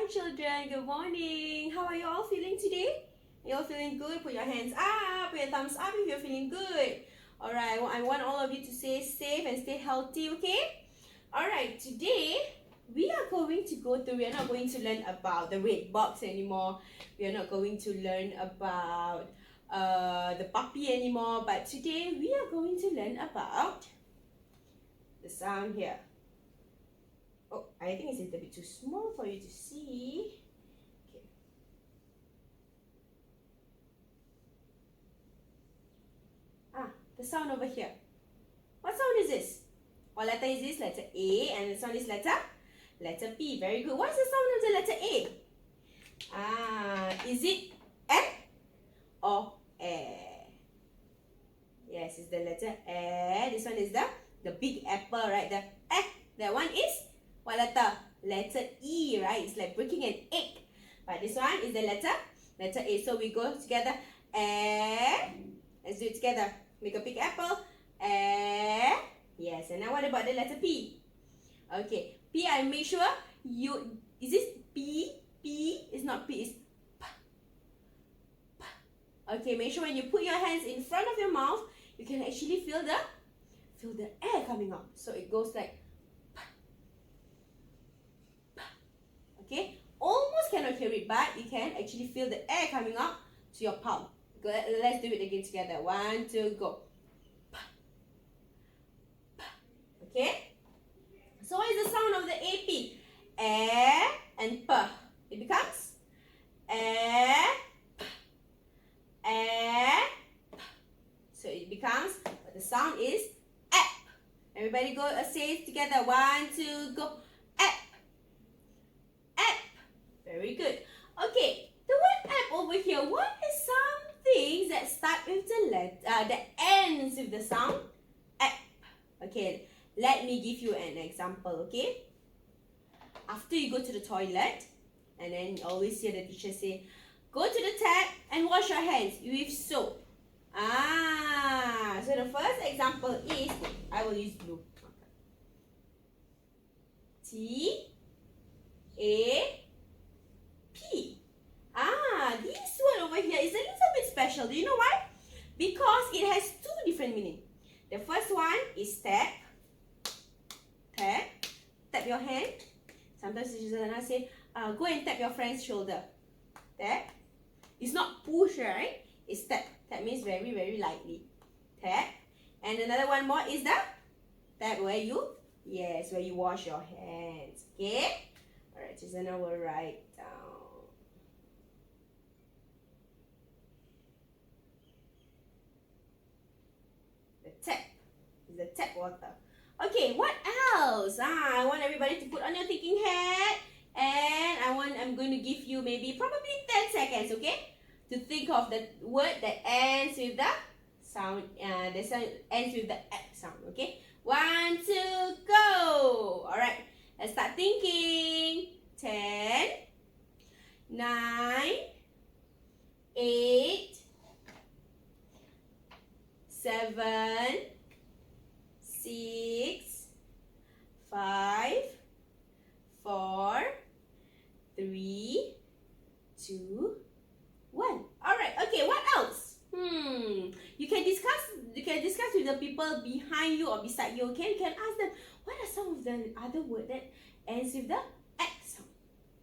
Hi children, good morning. How are you all feeling today? You all feeling good? Put your hands up, put your thumbs up if you're feeling good. Alright, I want all of you to stay safe and stay healthy, okay? Alright, today we are going to go through, we are not going to learn about the red box anymore. We are not going to learn about the puppy anymore. But today we are going to learn about the sound here. Oh, I think it's a little bit too small for you to see. Okay. The sound over here. What sound is this? What letter is this? Letter A, and the sound is letter P. Very good. What's the sound of the letter A? Is it E or E? Yes, it's the letter E. This one is the big apple, right? The E. That one is what letter? Letter E, right? It's like breaking an egg. But this one is the letter A. So we go together. Let's do it together. Make a big apple. Yes. And now what about the letter P? Okay. P, I make sure you... Is this P? P? It's not P. It's P. P. Okay. Make sure when you put your hands in front of your mouth, you can actually feel the air coming out. So it goes like... Okay, almost cannot hear it, but you can actually feel the air coming out to your palm. Let's do it again together. 1, 2, go. Okay, so what is the sound of the AP? A and P. It becomes A, A. So it becomes, but the sound is app. Everybody go say it together. 1, 2, go. Very good. Okay, the word app over here. What is some things that start with the letter, that ends with the sound app? Okay, let me give you an example. Okay, after you go to the toilet, and then you always hear the teacher say, "Go to the tap and wash your hands with soap." So the first example is, I will use blue. T-A. P. This word over here is a little bit special. Do you know why? Because it has two different meanings. The first one is tap. Tap. Tap your hand. Sometimes the teacher say, go and tap your friend's shoulder. Tap. It's not push, right? It's tap. Tap means very, very lightly. Tap. And another one more is the tap where you, yes, where you wash your hands. Okay? Alright, Susanna will write down. Tap is the tap water. Okay, what else? I want everybody to put on your thinking hat, and I'm going to give you maybe probably 10 seconds, okay, to think of the word that ends with the sound. The sound ends with the app sound. Okay, 1, 2, go. All right, let's start thinking. 10, 9, 8. 7, 6, 5, 4, 3, 2, 1. All right. Okay. What else? You can discuss with the people behind you or beside you. Okay. You can ask them, what are some of the other words that ends with the X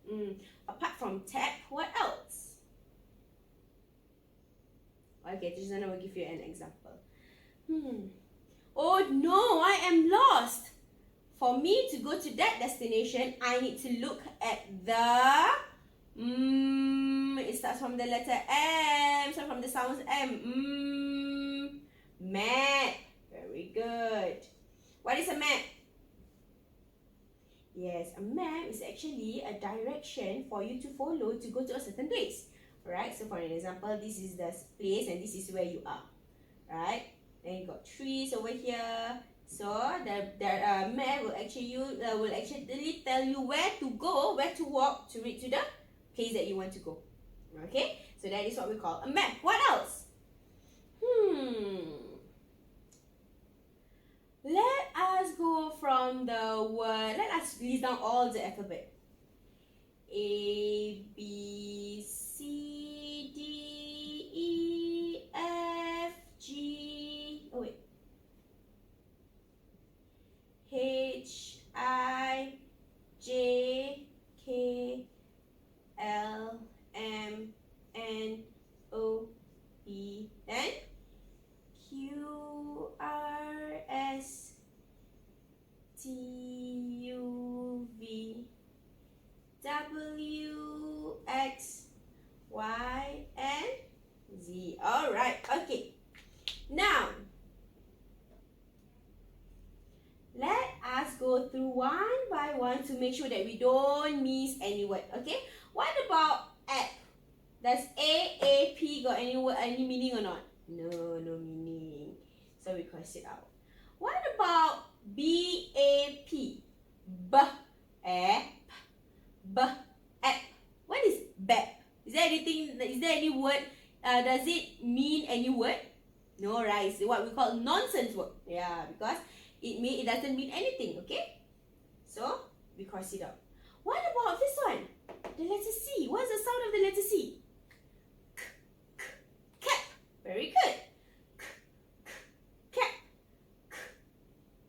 sound? Apart from tap, what else? Okay, Susanna will give you an example. Oh no, I am lost. For me to go to that destination, I need to look at the it starts from the letter M, so from the sounds M. Map. Very good. What is a map? Yes, a map is actually a direction for you to follow to go to a certain place. Alright, so for an example, this is the place and this is where you are. Right? Then you got trees over here. So the map will actually tell you where to go, where to walk to reach to the place that you want to go. Okay? So that is what we call a map. What else? Let us go from the word. Let us list down all the alphabet. A, B, C, D, E, F, G, oh wait, H, I, J, K, L, M, N, O, P, then Q, R, S, T, U, V, W, X, Y, and Z. Alright, okay. Now, let us go through one by one to make sure that we don't miss any word. Okay? What about app? Does AAP got any word, any meaning or not? No, no meaning. So we cross it out. What about BAP? B-A-P. B-A-P. What is BAP? Is there anything? Is there any word? Does it mean any word? No, right? It's what we call nonsense word. Yeah, because it doesn't mean anything. Okay? So we cross it out. What about this one? The letter C. What's the sound of the letter C? Cap. Very good. Cap.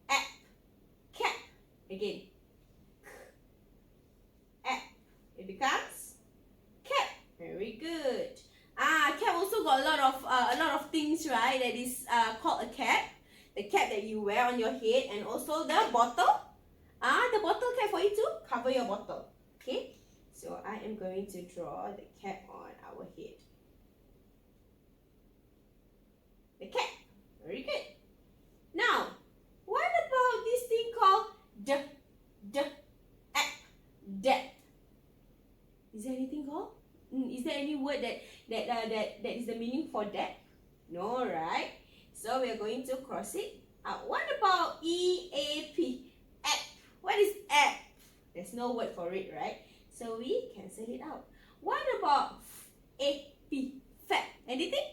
App. Cap. Again. App. It becomes cap. Very good. Cap also got a lot of things, right? That is called a cap. The cap that you wear on your head, and also the bottle. The bottle cap for you to cover your bottle. Okay. So I am going to draw the cap on our head. The cap. Very good. Now, what about this thing called app? Depth. Is there anything called? Is there any word that is the meaning for depth? No, right? So we are going to cross it out. What about EAP? App. What is app? There's no word for it, right? So we cancel it out. What about FAP? Fat. Anything?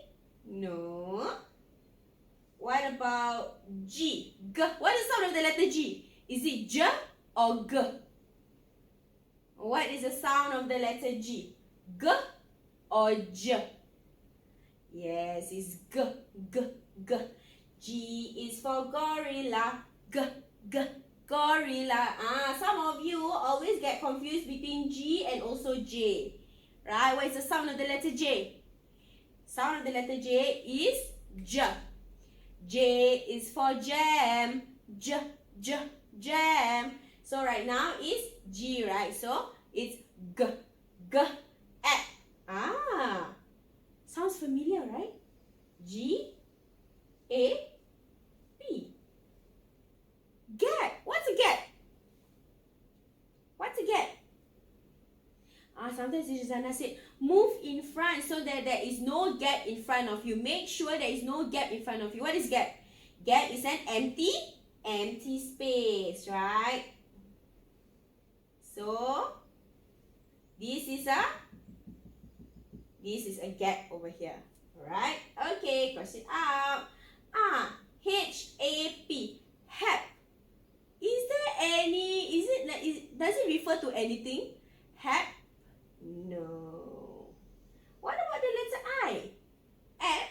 No. What about G? G. What is the sound of the letter G? Is it J or G? What is the sound of the letter G? G or J? Yes, it's G. G. G. G is for gorilla. G. G. Gorilla. Some of you always get confused between G and also J. Right? What is the sound of the letter J? Sound of the letter J is J. J is for jam. J. J. Jam. So right now it's G, right? So it's G. G. App. Sounds familiar, right? G. A. P. Gap. What's a gap? What's a gap? Sometimes Susanna said, move in front so that there is no gap in front of you. Make sure there is no gap in front of you. What is gap? Gap is an empty space, right? So, this is a gap over here. Alright? Okay, cross it out. H-A-P. Hap. Is there any, does it refer to anything? Hap? No. What about the letter I? App?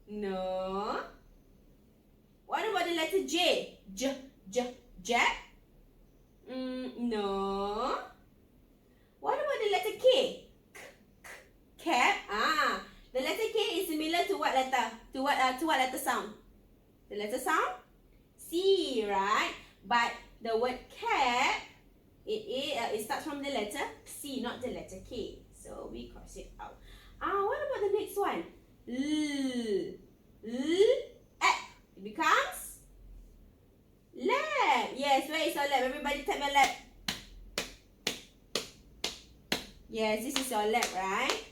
No. What about the letter J? Jab? No. What about the letter K? Cap? The letter K is similar to what letter? To what letter sound? The letter sound? C, right? But the word cap, it starts from the letter C, not the letter K. So we cross it out. What about the next one? App. It becomes lab. Yes, where is your lab? Everybody tap your lab. Yes, this is your lab, right?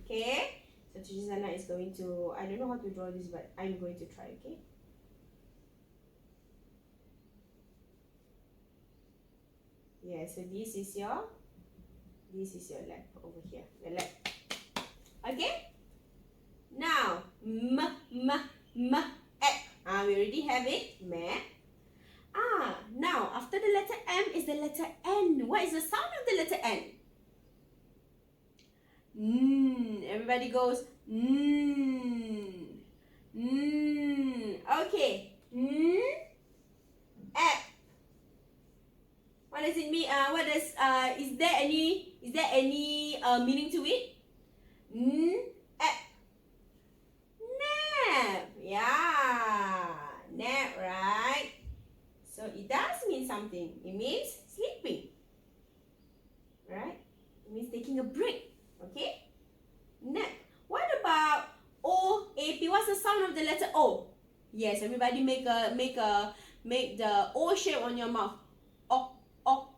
Okay. So Susanna is going to, I don't know how to draw this, but I'm going to try, okay? Yeah, so this is your lab over here, the lab. Okay? Now, map. We already have it, map. Now, after the letter M is the letter N. What is the sound of the letter N? Everybody goes, Okay. App. What does it mean? Is there any meaning to it? App. Nap. Yeah. Nap, right? So it does mean something. It means sleeping. Right? It means taking a break. Okay? Nap. What about O-A-P? What's the sound of the letter O? Yes, everybody make the O shape on your mouth. O, O,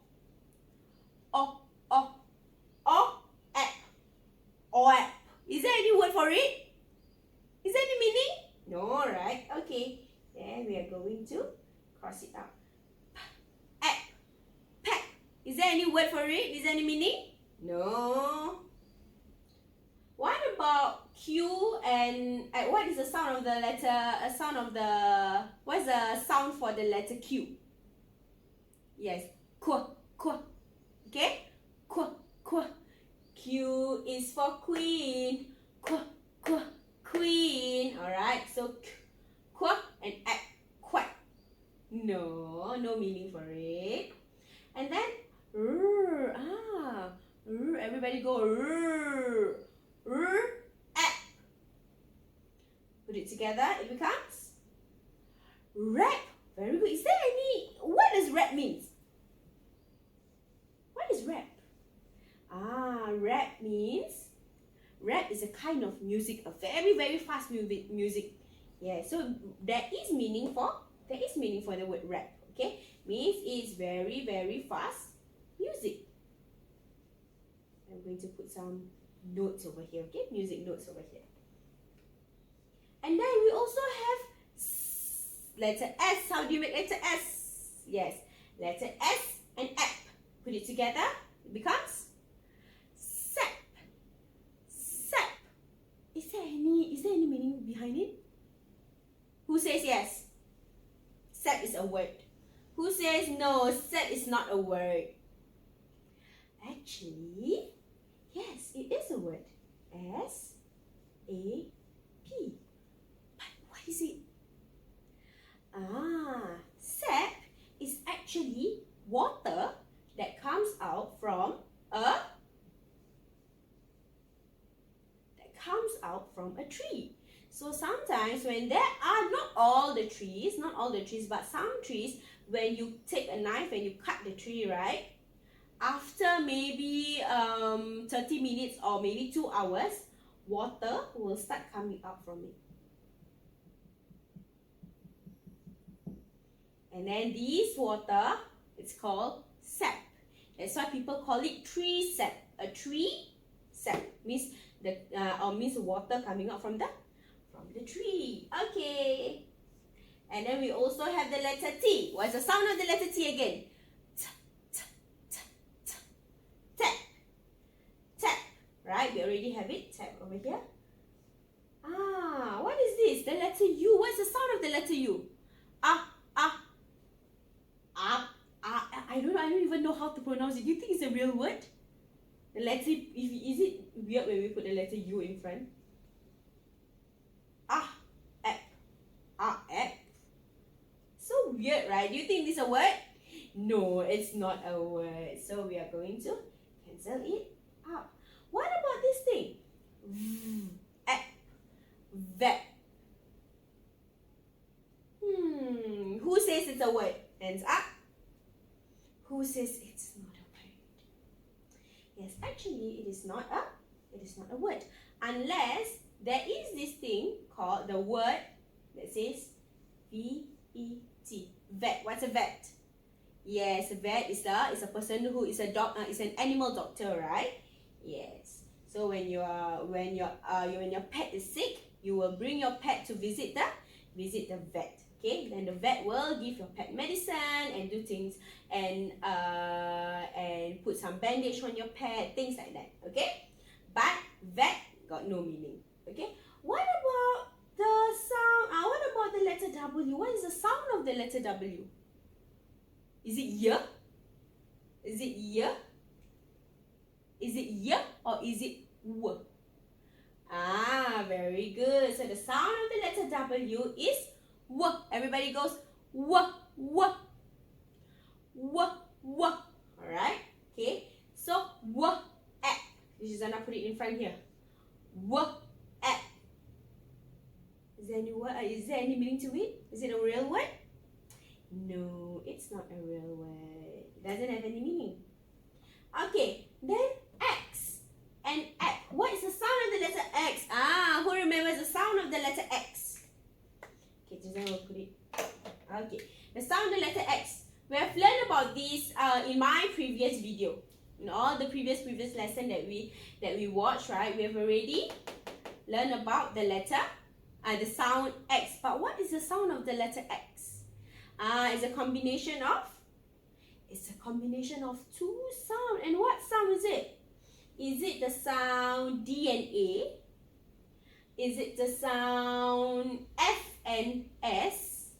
O, O, O, app. O, app. Is there any word for it? Is there any meaning? No, right? Okay. Then we are going to cross it out. App. Pack. Is there any word for it? Is there any meaning? No. What about Q and what is the sound of the letter? What's the sound for the letter Q? Yes, Qu, Qu. Okay, Qu, Qu. Q is for queen. Qu, Qu, queen. All right, so Qu and app, quack. No meaning for it. And then everybody go app. Put it together, it becomes rap. Very good. Is there any, what does rap mean? What is rap? Rap is a kind of music, a very fast music. Yeah, so there is meaning for the word rap. Okay, means it's very fast music. I'm going to put some notes over here. Okay, music notes over here. And then we also have letter S. How do you make letter S? Yes, letter S and app. Put it together, it becomes sap. Sap. Is there any meaning behind it? Who says yes? Sap is a word. Who says no? Sap is not a word. Actually, yes, it is a word. S-A-P. But what is it? Sap is actually water that comes out from a tree. So sometimes when there are not all the trees, but some trees, when you take a knife and you cut the tree, right? After maybe 30 minutes or maybe 2 hours, water will start coming out from it. And then this water, it's called sap. That's why people call it tree sap. A tree sap means means water coming out from the tree. Okay. And then we also have the letter T. What's the sound of the letter T again? Tap. Tap. Right? We already have it. Tap over here. What is this? The letter U. What's the sound of the letter U? I don't even know how to pronounce it. Do you think it's a real word? The letter, is it weird when we put the letter U in front? App. So weird, right? Do you think this is a word? No, it's not a word. So we are going to cancel it out. What about this thing? App. Vet. Who says it's a word? Hands up. Who says it's not a word? Yes, actually it is not a word. Unless there is this thing called the word that says V-E-T. Vet. What's a vet? Yes, a vet is a person who is a dog. Is an animal doctor, right? Yes. So when your pet is sick, you will bring your pet to visit the vet. Okay, then the vet will give your pet medicine and do things and put some bandage on your pet, things like that. Okay, but vet got no meaning. Okay, what about the sound? What about the letter W? What is the sound of the letter W? Is it y? Is it y? Is it y or is it w? Ah, very good. So the sound of the letter W is w. Everybody goes w, w, w, w. Alright? Okay. So w, e. This is gonna put it in front here. W, e. Is there any meaning to it? Is it a real word? No, it's not a real word. It doesn't have any meaning. Okay, then X and X. What is the sound of the letter X? Ah, who remembers the sound of the letter X? Okay, just then we'll put it. Okay, the sound of the letter X. We have learned about this in my previous video. In all the previous lesson that we watched, right? We have already learned about the letter, the sound X. But what is the sound of the letter X? It's a combination of two sounds. And what sound is it? Is it the sound D and A? Is it the sound F and S?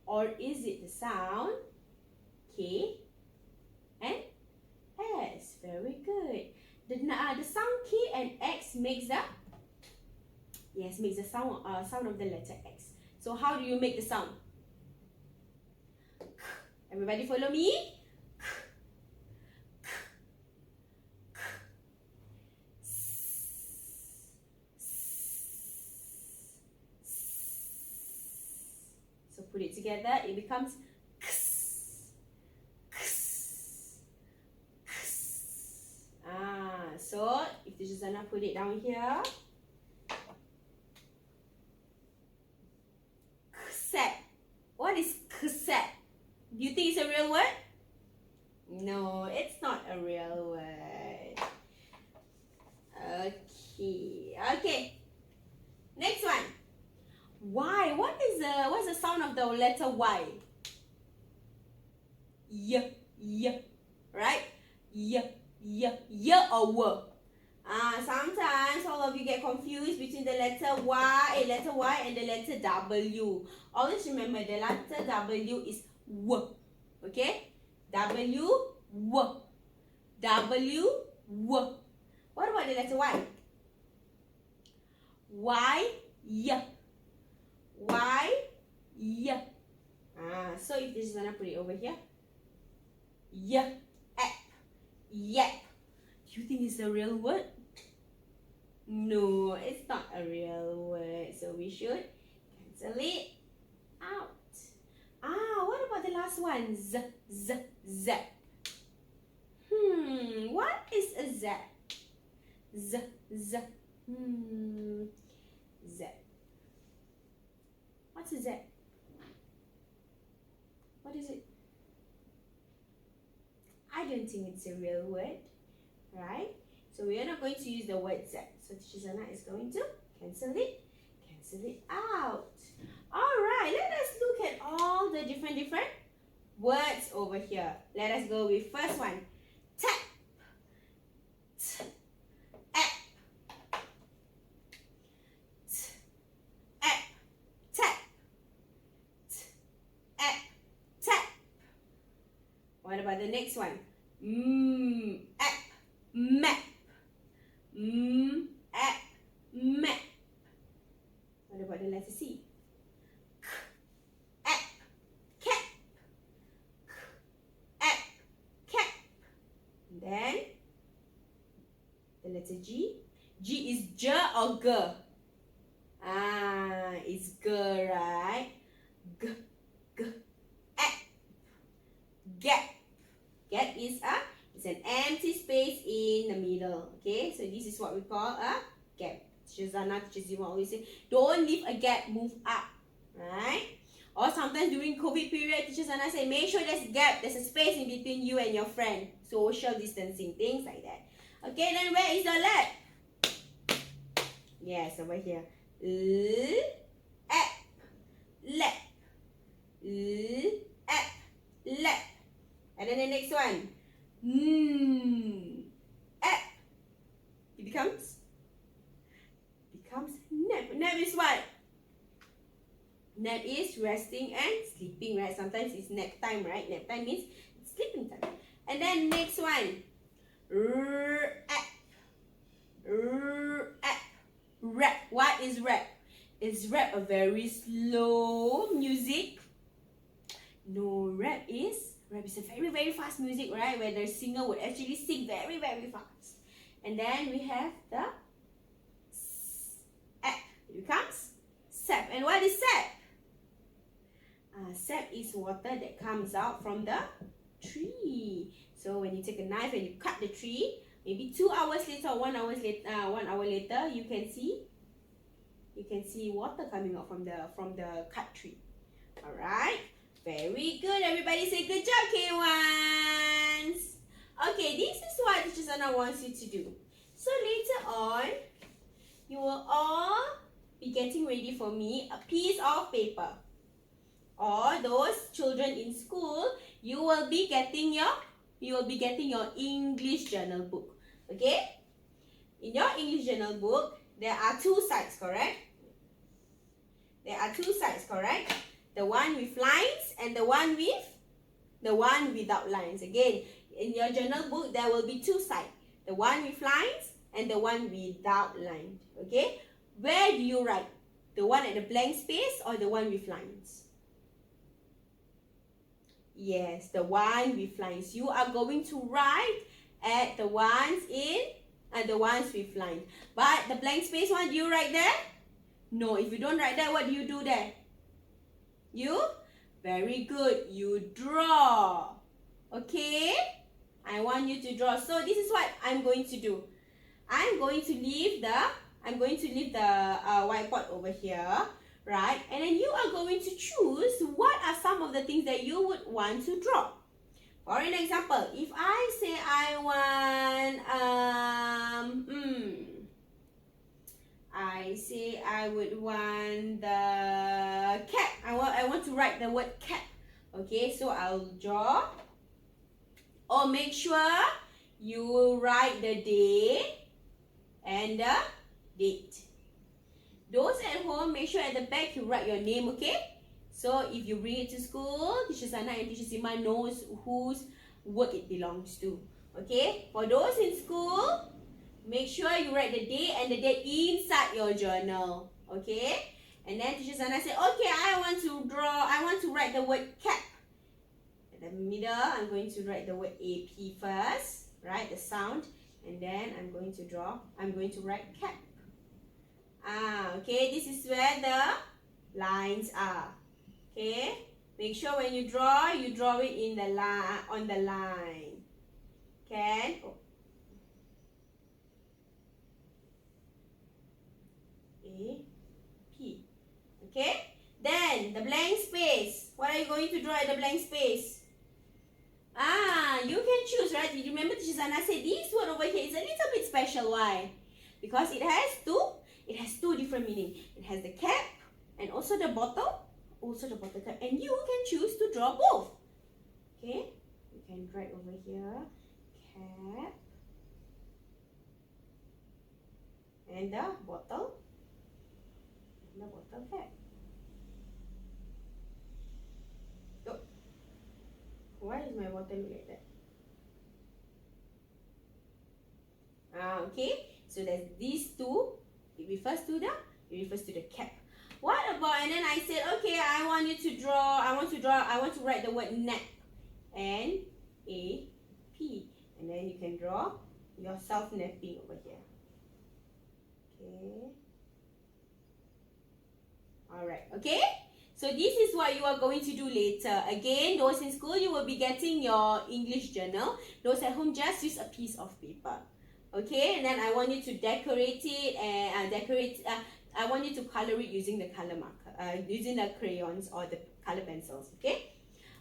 Or is it the sound K and S? Very good. The sound K and X makes the sound of the letter X. So how do you make the sound? Everybody follow me? So put it together, it becomes so if this is gonna put it down here. Cassette. What is cassette? Do you think it's a real word? No, it's not a real word. Okay. Next one. Y. What's the sound of the letter Y? Y. Right? Y or W. Sometimes all of you get confused between the letter Y and the letter W. Always remember the letter W is W. Okay? W. What about the letter Y? Y. So if this is gonna put it over here. Yep. Do you think it's a real word? No, it's not a real word. So we should cancel it out. What about the last one? Z. What is a Z? Z. Z. What's a Z? What is it? I don't think it's a real word, right? So we are not going to use the word Z. So Shizana is going to cancel it out. Alright, let us look at all the different words over here. Let us go with first one. Tap. App. App. Tap. App. Tap. What about the next one? App. Map. App. Map. What about the letter C? App. Cap. App. Cap. Then the letter G. G is J or G? It's G, right? G. App. Gap. Gap is it's an empty space in the middle. Okay, so this is what we call a gap. Shazana, Shazima always say, don't leave a gap, move up. Right? Or sometimes during COVID period, Teacher Sana say, make sure there's a gap, there's a space in between you and your friend. Social distancing, things like that. Okay, then where is the lab? Yes, over here. Lap. Lap. And then the next one. It becomes nap. Nap is what? Nap is resting and sleeping, right? Sometimes it's nap time, right? Nap time means it's sleeping time. And then next one. Rap. Rap. What is rap? Is rap a very slow music? No, rap is a very, very fast music, right? Where the singer would actually sing very, very fast. And then we have the sap. Here comes sap. And what is sap? Sap is water that comes out from the tree. So when you take a knife and you cut the tree, maybe 2 hours later or 1 hour later, you can see water coming out from the cut tree. All right. Very good. Everybody say good job, K1s. Okay, this is what Teacher Sana wants you to do. So later on, you will all be getting ready for me a piece of paper. Or those children in school, you will be getting your English journal book. Okay? In your English journal book, there are 2 sides, correct? There are 2 sides, correct? The one with lines and the one without lines. Again, in your journal book, there will be 2 sides. The one with lines and the one without lines. Okay? Where do you write? The one at the blank space or the one with lines? Yes, the one with lines. You are going to write at the ones with lines. But the blank space one, do you write there? No, if you don't write there, what do you do there? Very good. You draw. Okay? I want you to draw. So this is what I'm going to do. I'm going to leave the whiteboard over here, right? And then you are going to choose what are some of the things that you would want to draw. For an example, if I say I would want the cap. I want to write the word cap. Okay, so I'll draw. Or make sure you write the day and the date. Those at home, make sure at the back you write your name, okay? So if you bring it to school, Teacher Sana and Teacher Sima knows whose work it belongs to. Okay? For those in school, make sure you write the day and the date inside your journal. Okay? And then Teacher Sana said, okay, I want to write the word cap. In the middle, I'm going to write the word AP first, right? The sound. And then I'm going to write cap. Okay, this is where the lines are. Okay? Make sure when you draw it in the line, on the line. Can? Oh. A, P. Okay? Then, the blank space. What are you going to draw at the blank space? You can choose, right? Did you remember Teacher Sana said this word over here is a little bit special. Why? Because it has two different meanings. It has the cap and also the bottle cap. And you can choose to draw both. Okay? You can write over here, cap and the bottle cap. Oh. Why does my bottle look like that? Okay, so there's these two. It refers to the cap. What about, and then I said, okay, I want to write the word nap. N-A-P. And then you can draw yourself napping over here. Okay. Alright, okay? So this is what you are going to do later. Again, those in school, you will be getting your English journal. Those at home, just use a piece of paper. Okay, and then I want you to decorate it and I want you to color it using the color marker, using the crayons or the color pencils. Okay.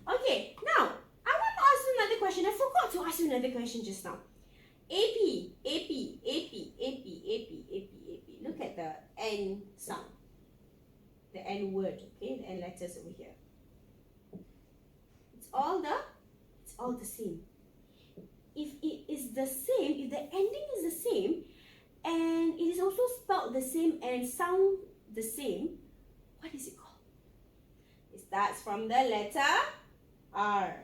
Okay. Now I want to ask you another question. I forgot to ask you another question just now. AP. Look at the N sound, the N word. Okay, the N letters over here. It's all the same. If it is the same, if the ending is the same, and it is also spelled the same and sound the same, what is it called? starts from the letter R.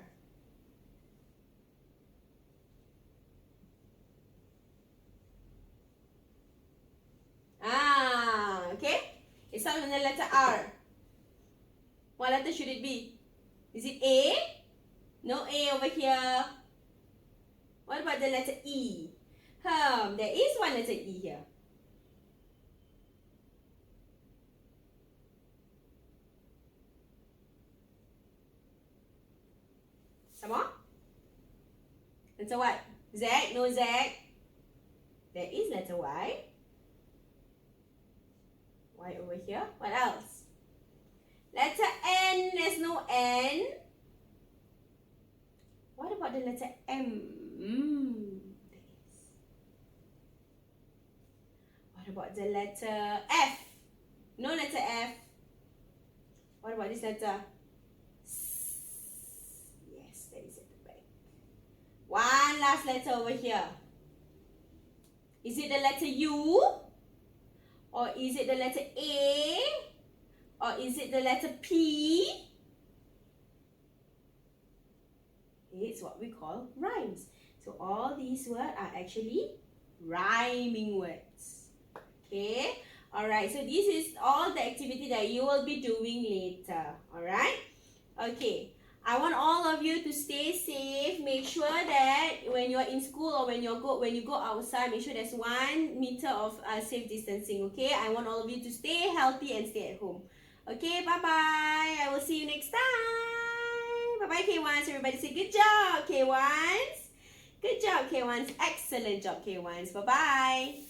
Okay. It starts from the letter R. What letter should it be? Is it A? No A over here. What about the letter E? There is one letter E here. Some more? Letter what? Z? No Z. There is letter Y. Y over here. What else? Letter N. There's no N. What about the letter M? There is. What about the letter F? No letter F. What about this letter? Yes, there is at the back. One last letter over here. Is it the letter U? Or is it the letter A? Or is it the letter P? It's what we call rhymes. So all these words are actually rhyming words. Okay? Alright, so this is all the activity that you will be doing later. Alright? Okay. I want all of you to stay safe. Make sure that when you're in school or when you go outside, make sure there's 1 meter of safe distancing. Okay? I want all of you to stay healthy and stay at home. Okay, bye-bye. I will see you next time. Bye-bye, K1s. Everybody say good job, K1s. Good job, K1s. Excellent job, K1s. Bye-bye.